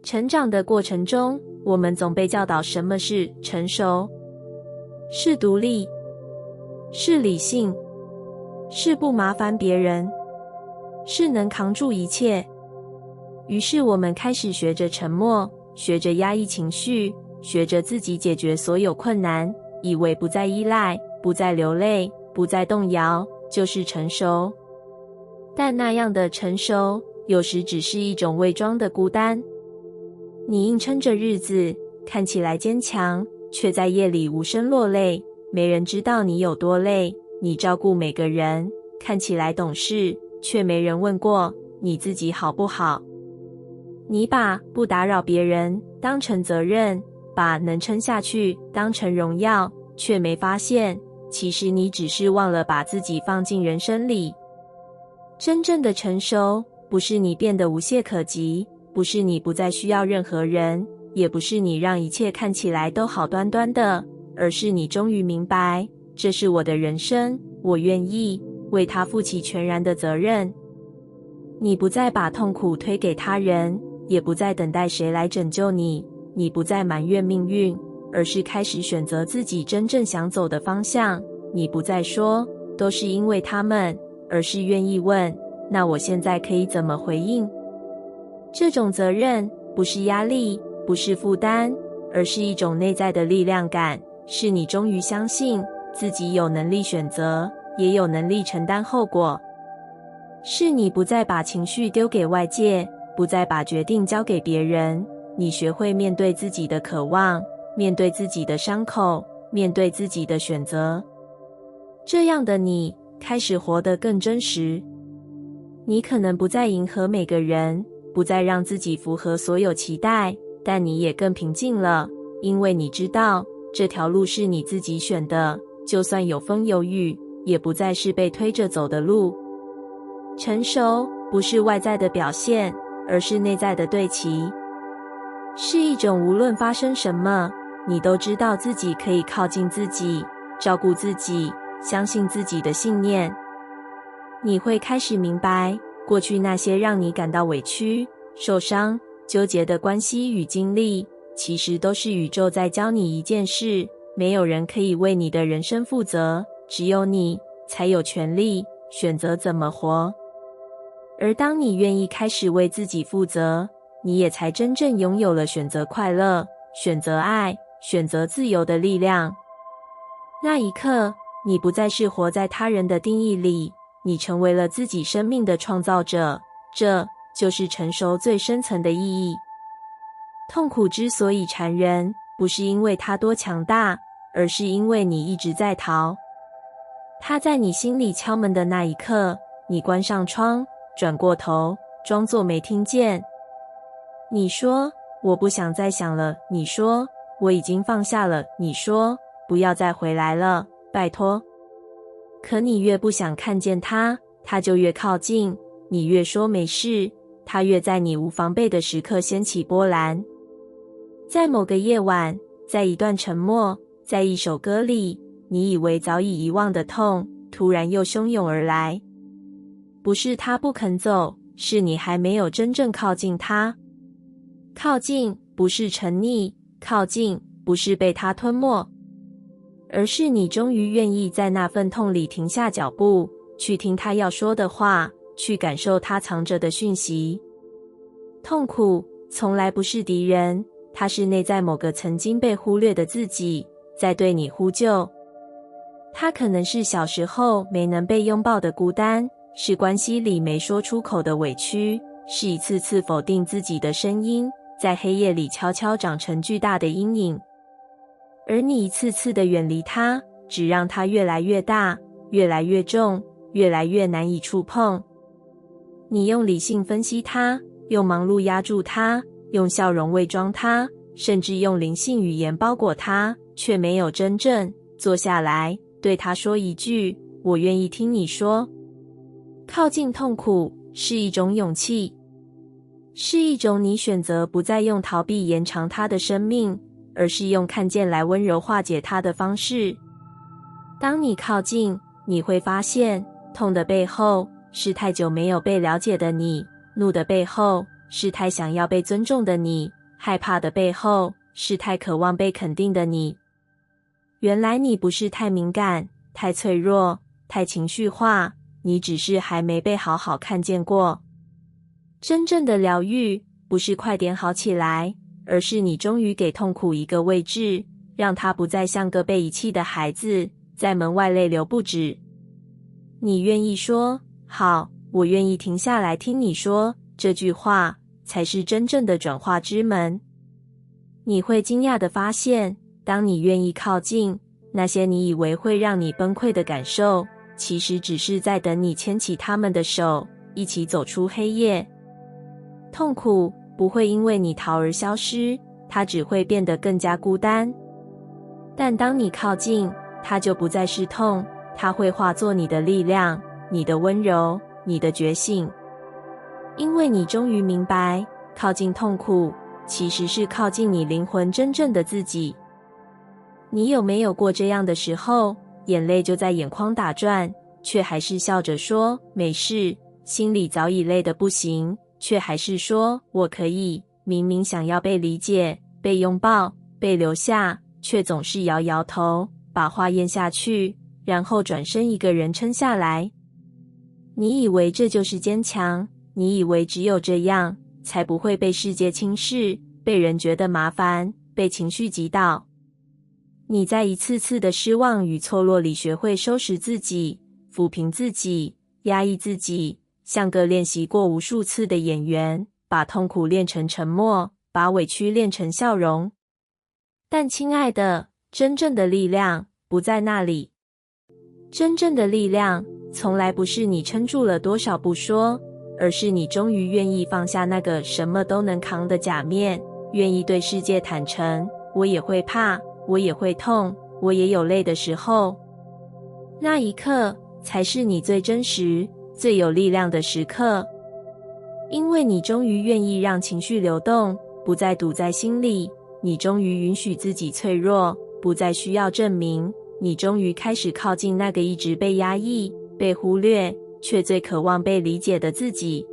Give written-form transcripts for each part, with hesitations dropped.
成长的过程中，我们总被教导什么是成熟，是独立，是理性，是不麻烦别人，是能扛住一切。于是我们开始学着沉默，学着压抑情绪，学着自己解决所有困难，以为不再依赖，不再流泪，不再动摇，就是成熟。但那样的成熟，有时只是一种伪装的孤单。你硬撑着日子，看起来坚强，却在夜里无声落泪，没人知道你有多累。你照顾每个人，看起来懂事，却没人问过你自己好不好。你把不打扰别人当成责任，把能撑下去当成荣耀，却没发现，其实你只是忘了把自己放进人生里。真正的成熟，不是你变得无懈可击，不是你不再需要任何人，也不是你让一切看起来都好端端的，而是你终于明白，这是我的人生，我愿意为它负起全然的责任。你不再把痛苦推给他人，也不再等待谁来拯救你，你不再埋怨命运，而是开始选择自己真正想走的方向。你不再说都是因为他们，而是愿意问，那我现在可以怎么回应？这种责任不是压力，不是负担，而是一种内在的力量感，是你终于相信自己有能力选择，也有能力承担后果。是你不再把情绪丢给外界，不再把决定交给别人，你学会面对自己的渴望，面对自己的伤口，面对自己的选择。这样的你开始活得更真实。你可能不再迎合每个人，不再让自己符合所有期待，但你也更平静了，因为你知道这条路是你自己选的，就算有风有雨，也不再是被推着走的路。成熟不是外在的表现，而是内在的对齐，是一种无论发生什么，你都知道自己可以靠近自己，照顾自己，相信自己的信念。你会开始明白，过去那些让你感到委屈、受伤、纠结的关系与经历，其实都是宇宙在教你一件事：没有人可以为你的人生负责，只有你才有权利选择怎么活。而当你愿意开始为自己负责，你也才真正拥有了选择快乐、选择爱、选择自由的力量。那一刻，你不再是活在他人的定义里，你成为了自己生命的创造者，这就是成熟最深层的意义。痛苦之所以缠人，不是因为它多强大，而是因为你一直在逃。它在你心里敲门的那一刻，你关上窗，转过头，装作没听见。你说，我不想再想了。你说，我已经放下了。你说，不要再回来了，拜托。可你越不想看见它，它就越靠近；你越说没事，它越在你无防备的时刻掀起波澜。在某个夜晚，在一段沉默，在一首歌里，你以为早已遗忘的痛，突然又汹涌而来。不是他不肯走，是你还没有真正靠近他。靠近不是沉溺，靠近不是被他吞没，而是你终于愿意在那份痛里停下脚步，去听他要说的话，去感受他藏着的讯息。痛苦从来不是敌人，它是内在某个曾经被忽略的自己在对你呼救。它可能是小时候没能被拥抱的孤单，是关系里没说出口的委屈，是一次次否定自己的声音，在黑夜里悄悄长成巨大的阴影。而你一次次的远离它，只让它越来越大，越来越重，越来越难以触碰。你用理性分析它，用忙碌压住它，用笑容伪装它，甚至用灵性语言包裹它，却没有真正坐下来对它说一句，我愿意听你说。靠近痛苦是一种勇气，是一种你选择不再用逃避延长它的生命，而是用看见来温柔化解它的方式。当你靠近，你会发现，痛的背后是太久没有被了解的你，怒的背后是太想要被尊重的你，害怕的背后是太渴望被肯定的你。原来你不是太敏感、太脆弱、太情绪化，你只是还没被好好看见过。真正的疗愈不是快点好起来，而是你终于给痛苦一个位置，让它不再像个被遗弃的孩子，在门外泪流不止。你愿意说，好，我愿意停下来听你说，这句话才是真正的转化之门。你会惊讶地发现，当你愿意靠近，那些你以为会让你崩溃的感受，其实只是在等你牵起他们的手，一起走出黑夜。痛苦不会因为你逃而消失，它只会变得更加孤单。但当你靠近，它就不再是痛，它会化作你的力量，你的温柔，你的觉醒。因为你终于明白，靠近痛苦其实是靠近你灵魂真正的自己。你有没有过这样的时候，眼泪就在眼眶打转，却还是笑着说没事，心里早已累得不行，却还是说我可以，明明想要被理解、被拥抱、被留下，却总是摇摇头，把话咽下去，然后转身一个人撑下来。你以为这就是坚强，你以为只有这样才不会被世界轻视，被人觉得麻烦，被情绪击倒。你在一次次的失望与挫落里学会收拾自己，抚平自己，压抑自己，像个练习过无数次的演员，把痛苦练成沉默，把委屈练成笑容。但亲爱的，真正的力量不在那里。真正的力量从来不是你撑住了多少不说，而是你终于愿意放下那个什么都能扛的假面，愿意对世界坦诚，我也会怕，我也会痛，我也有累的时候。那一刻才是你最真实、最有力量的时刻。因为你终于愿意让情绪流动，不再堵在心里，你终于允许自己脆弱，不再需要证明，你终于开始靠近那个一直被压抑、被忽略，却最渴望被理解的自己。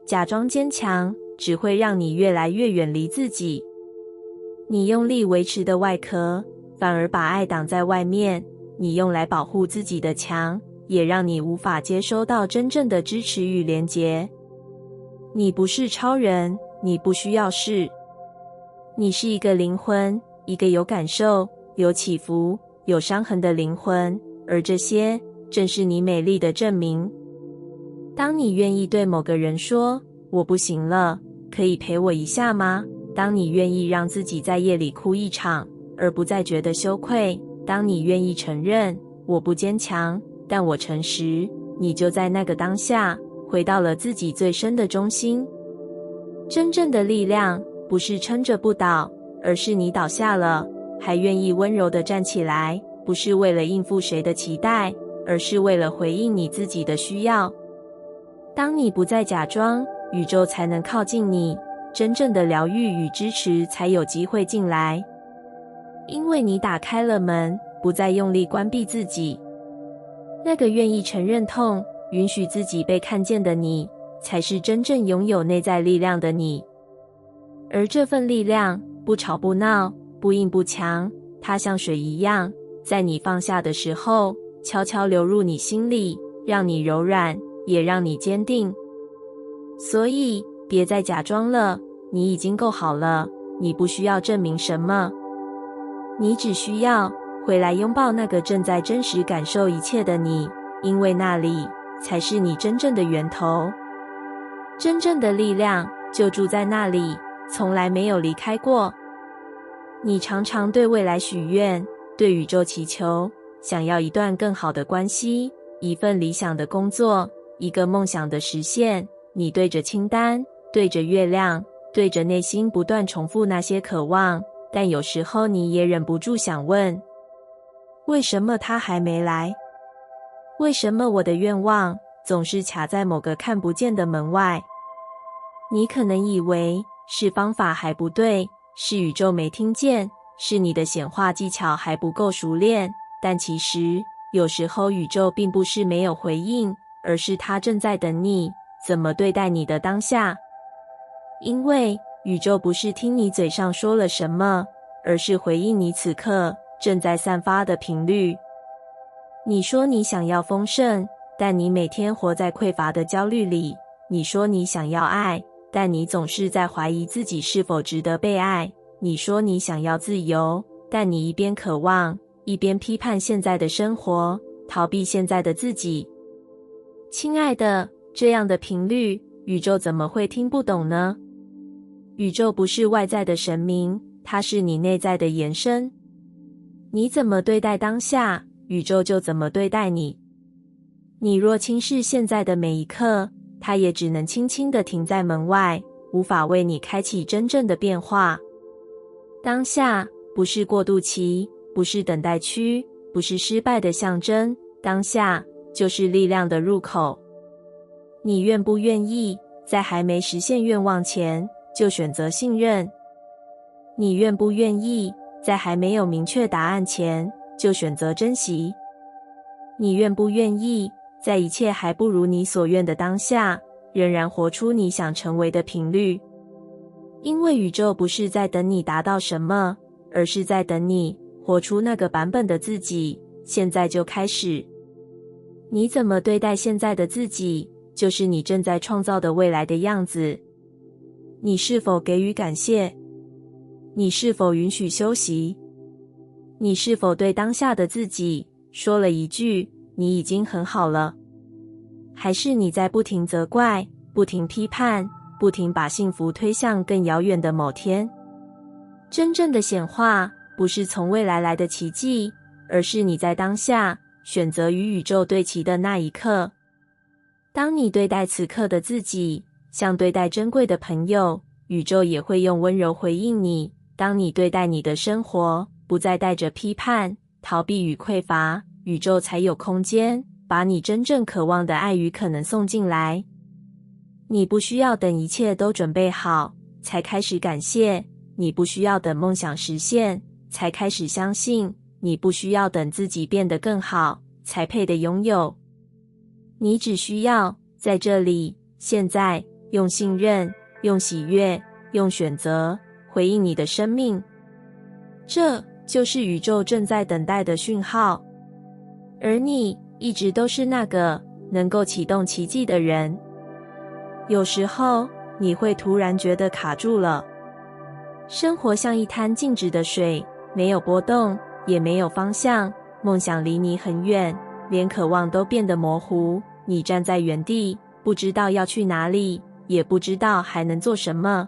假装坚强，只会让你越来越远离自己。你用力维持的外壳，反而把爱挡在外面。你用来保护自己的墙，也让你无法接收到真正的支持与连结。你不是超人，你不需要是。你是一个灵魂，一个有感受、有起伏、有伤痕的灵魂，而这些正是你美丽的证明。当你愿意对某个人说，我不行了，可以陪我一下吗？当你愿意让自己在夜里哭一场，而不再觉得羞愧，当你愿意承认，我不坚强，但我诚实，你就在那个当下，回到了自己最深的中心。真正的力量，不是撑着不倒，而是你倒下了，还愿意温柔地站起来，不是为了应付谁的期待，而是为了回应你自己的需要。当你不再假装，宇宙才能靠近你，真正的疗愈与支持才有机会进来。因为你打开了门，不再用力关闭自己。那个愿意承认痛，允许自己被看见的你，才是真正拥有内在力量的你。而这份力量，不吵不闹，不硬不强，它像水一样，在你放下的时候，悄悄流入你心里，让你柔软，也让你坚定。所以，别再假装了，你已经够好了，你不需要证明什么。你只需要回来拥抱那个正在真实感受一切的你，因为那里才是你真正的源头。真正的力量就住在那里，从来没有离开过。你常常对未来许愿，对宇宙祈求，想要一段更好的关系，一份理想的工作，一个梦想的实现。你对着清单，对着月亮，对着内心不断重复那些渴望，但有时候你也忍不住想问，为什么它还没来？为什么我的愿望总是卡在某个看不见的门外？你可能以为是方法还不对，是宇宙没听见，是你的显化技巧还不够熟练，但其实有时候宇宙并不是没有回应，而是它正在等你怎么对待你的当下。因为宇宙不是听你嘴上说了什么，而是回应你此刻正在散发的频率。你说你想要丰盛，但你每天活在匮乏的焦虑里。你说你想要爱，但你总是在怀疑自己是否值得被爱。你说你想要自由，但你一边渴望，一边批判现在的生活，逃避现在的自己。亲爱的，这样的频率，宇宙怎么会听不懂呢？宇宙不是外在的神明，它是你内在的延伸。你怎么对待当下，宇宙就怎么对待你。你若轻视现在的每一刻，它也只能轻轻地停在门外，无法为你开启真正的变化。当下不是过渡期，不是等待区，不是失败的象征，当下就是力量的入口。你愿不愿意在还没实现愿望前就选择信任？你愿不愿意在还没有明确答案前就选择珍惜？你愿不愿意在一切还不如你所愿的当下，仍然活出你想成为的频率？因为宇宙不是在等你达到什么，而是在等你活出那个版本的自己，现在就开始。你怎么对待现在的自己，就是你正在创造的未来的样子。你是否给予感谢？你是否允许休息？你是否对当下的自己说了一句你已经很好了？还是你在不停责怪，不停批判，不停把幸福推向更遥远的某天？真正的显化不是从未来来的奇迹，而是你在当下选择与宇宙对齐的那一刻。当你对待此刻的自己，像对待珍贵的朋友，宇宙也会用温柔回应你。当你对待你的生活，不再带着批判、逃避与匮乏，宇宙才有空间把你真正渴望的爱与可能送进来。你不需要等一切都准备好才开始感谢，你不需要等梦想实现才开始相信，你不需要等自己变得更好才配得拥有。你只需要在这里，现在，用信任，用喜悦，用选择回应你的生命。这就是宇宙正在等待的讯号，而你一直都是那个能够启动奇迹的人。有时候你会突然觉得卡住了，生活像一滩静止的水，没有波动，也没有方向，梦想离你很远，连渴望都变得模糊。你站在原地，不知道要去哪里，也不知道还能做什么。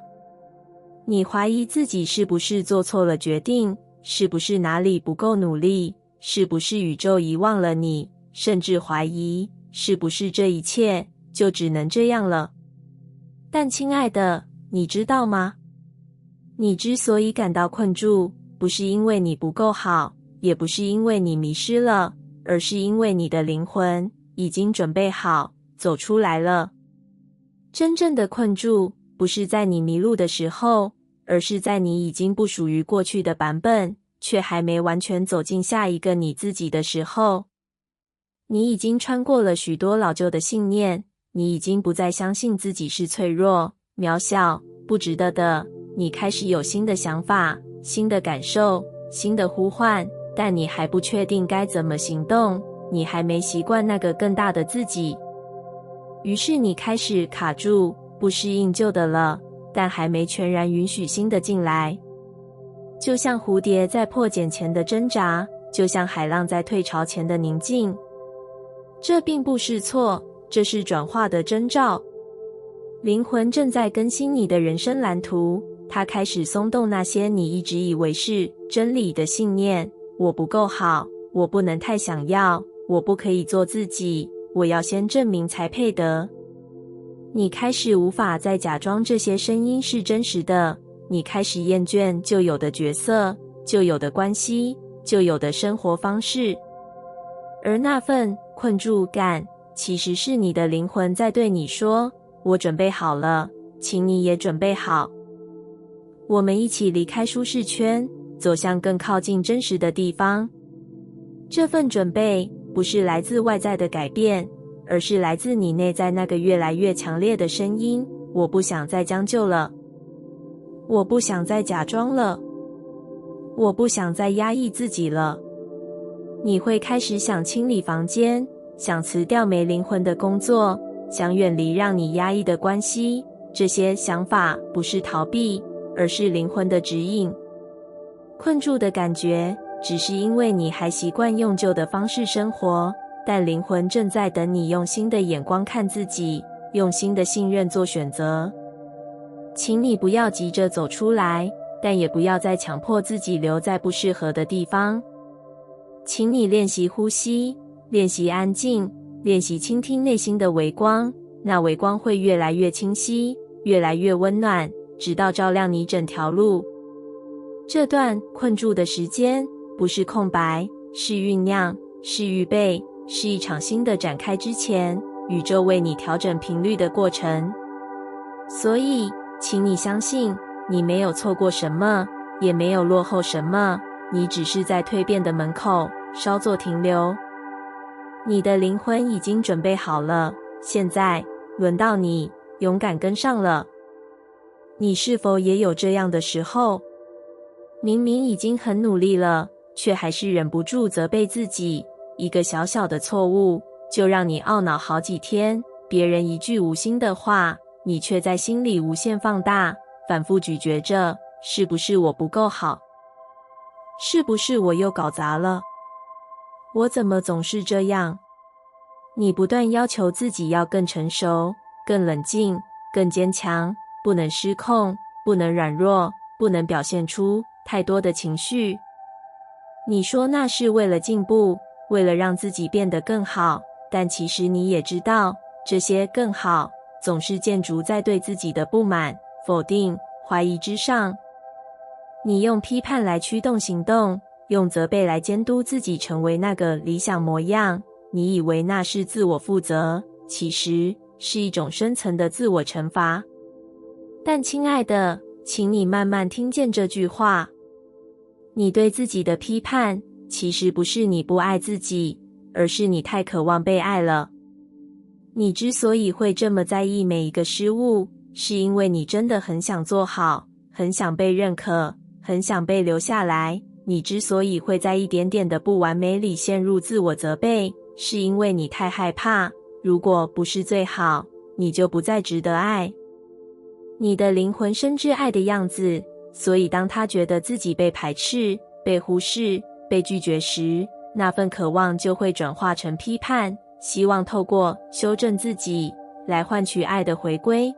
你怀疑自己是不是做错了决定，是不是哪里不够努力，是不是宇宙遗忘了你，甚至怀疑是不是这一切就只能这样了。但亲爱的，你知道吗？你之所以感到困住，不是因为你不够好，也不是因为你迷失了，而是因为你的灵魂已经准备好走出来了。真正的困住不是在你迷路的时候，而是在你已经不属于过去的版本，却还没完全走进下一个你自己的时候。你已经穿过了许多老旧的信念，你已经不再相信自己是脆弱、渺小、不值得的。你开始有新的想法、新的感受、新的呼唤，但你还不确定该怎么行动，你还没习惯那个更大的自己。于是你开始卡住，不适应旧的了，但还没全然允许新的进来。就像蝴蝶在破茧前的挣扎，就像海浪在退潮前的宁静。这并不是错，这是转化的征兆。灵魂正在更新你的人生蓝图，它开始松动那些你一直以为是真理的信念。我不够好，我不能太想要，我不可以做自己，我要先证明才配得。你开始无法再假装这些声音是真实的，你开始厌倦旧有的角色、旧有的关系、旧有的生活方式。而那份困住感，其实是你的灵魂在对你说，我准备好了，请你也准备好。我们一起离开舒适圈，走向更靠近真实的地方。这份准备不是来自外在的改变，而是来自你内在那个越来越强烈的声音，我不想再将就了。我不想再假装了，我不想再压抑自己了。你会开始想清理房间，想辞掉没灵魂的工作，想远离让你压抑的关系。这些想法不是逃避，而是灵魂的指引。困住的感觉，只是因为你还习惯用旧的方式生活，但灵魂正在等你用新的眼光看自己，用新的信任做选择。请你不要急着走出来，但也不要再强迫自己留在不适合的地方。请你练习呼吸，练习安静，练习倾听内心的微光，那微光会越来越清晰，越来越温暖，直到照亮你整条路。这段困住的时间不是空白，是酝酿，是预备，是一场新的展开之前，宇宙为你调整频率的过程。所以，请你相信，你没有错过什么，也没有落后什么，你只是在蜕变的门口稍作停留。你的灵魂已经准备好了，现在轮到你勇敢跟上了。你是否也有这样的时候？明明已经很努力了，却还是忍不住责备自己，一个小小的错误就让你懊恼好几天，别人一句无心的话，你却在心里无限放大，反复咀嚼着，是不是我不够好？是不是我又搞砸了？我怎么总是这样？你不断要求自己要更成熟，更冷静，更坚强，不能失控，不能软弱，不能表现出太多的情绪。你说那是为了进步，为了让自己变得更好，但其实你也知道，这些更好总是建筑在对自己的不满、否定、怀疑之上。你用批判来驱动行动，用责备来监督自己成为那个理想模样，你以为那是自我负责，其实是一种深层的自我惩罚。但亲爱的，请你慢慢听见这句话，你对自己的批判，其实不是你不爱自己，而是你太渴望被爱了。你之所以会这么在意每一个失误，是因为你真的很想做好，很想被认可，很想被留下来。你之所以会在一点点的不完美里陷入自我责备，是因为你太害怕，如果不是最好，你就不再值得爱。你的灵魂深知爱的样子，所以当他觉得自己被排斥、被忽视、被拒绝时，那份渴望就会转化成批判，希望透过修正自己来换取爱的回归。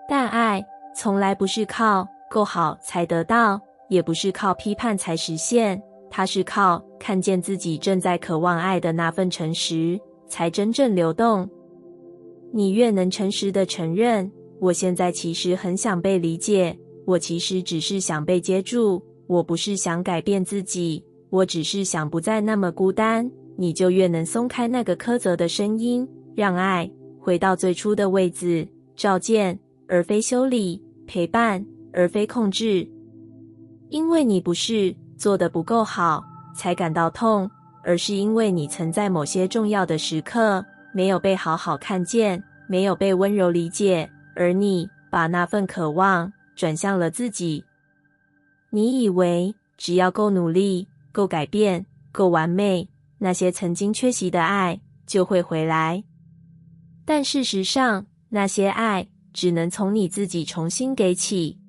但爱从来不是靠够好才得到，也不是靠批判才实现，它是靠看见自己正在渴望爱的那份诚实，才真正流动。你越能诚实地承认，我现在其实很想被理解，我其实只是想被接住，我不是想改变自己，我只是想不再那么孤单，你就越能松开那个苛责的声音，让爱回到最初的位置，照见而非修理，陪伴而非控制。因为你不是做得不够好才感到痛，而是因为你曾在某些重要的时刻没有被好好看见，没有被温柔理解，而你把那份渴望转向了自己。你以为只要够努力、够改变、够完美，那些曾经缺席的爱就会回来。但事实上，那些爱只能从你自己重新给起。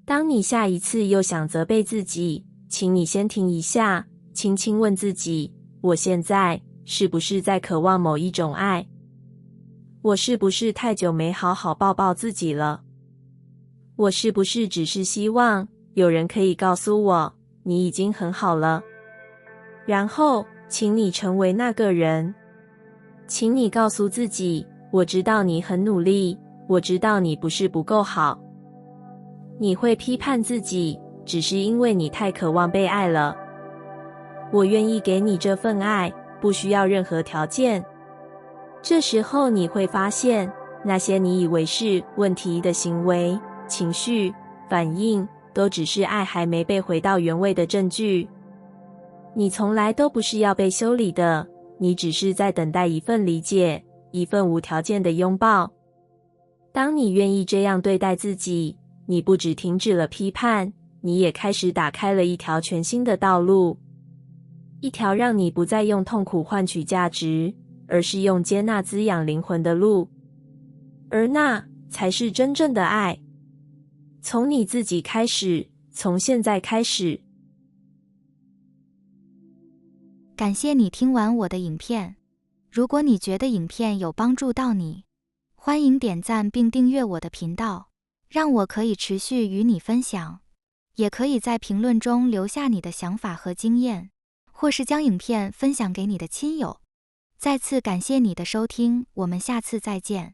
当你下一次又想责备自己，请你先停一下，轻轻问自己，我现在是不是在渴望某一种爱？我是不是太久没好好抱抱自己了？我是不是只是希望有人可以告诉我，你已经很好了？然后，请你成为那个人。请你告诉自己，我知道你很努力，我知道你不是不够好。你会批判自己，只是因为你太渴望被爱了。我愿意给你这份爱，不需要任何条件。这时候你会发现，那些你以为是问题的行为、情绪、反应，都只是爱还没被回到原位的证据。你从来都不是要被修理的，你只是在等待一份理解，一份无条件的拥抱。当你愿意这样对待自己，你不只停止了批判，你也开始打开了一条全新的道路，一条让你不再用痛苦换取价值，而是用接纳滋养灵魂的路。而那才是真正的爱。从你自己开始，从现在开始。感谢你听完我的影片。如果你觉得影片有帮助到你，欢迎点赞并订阅我的频道，让我可以持续与你分享。也可以在评论中留下你的想法和经验，或是将影片分享给你的亲友。再次感谢你的收听，我们下次再见。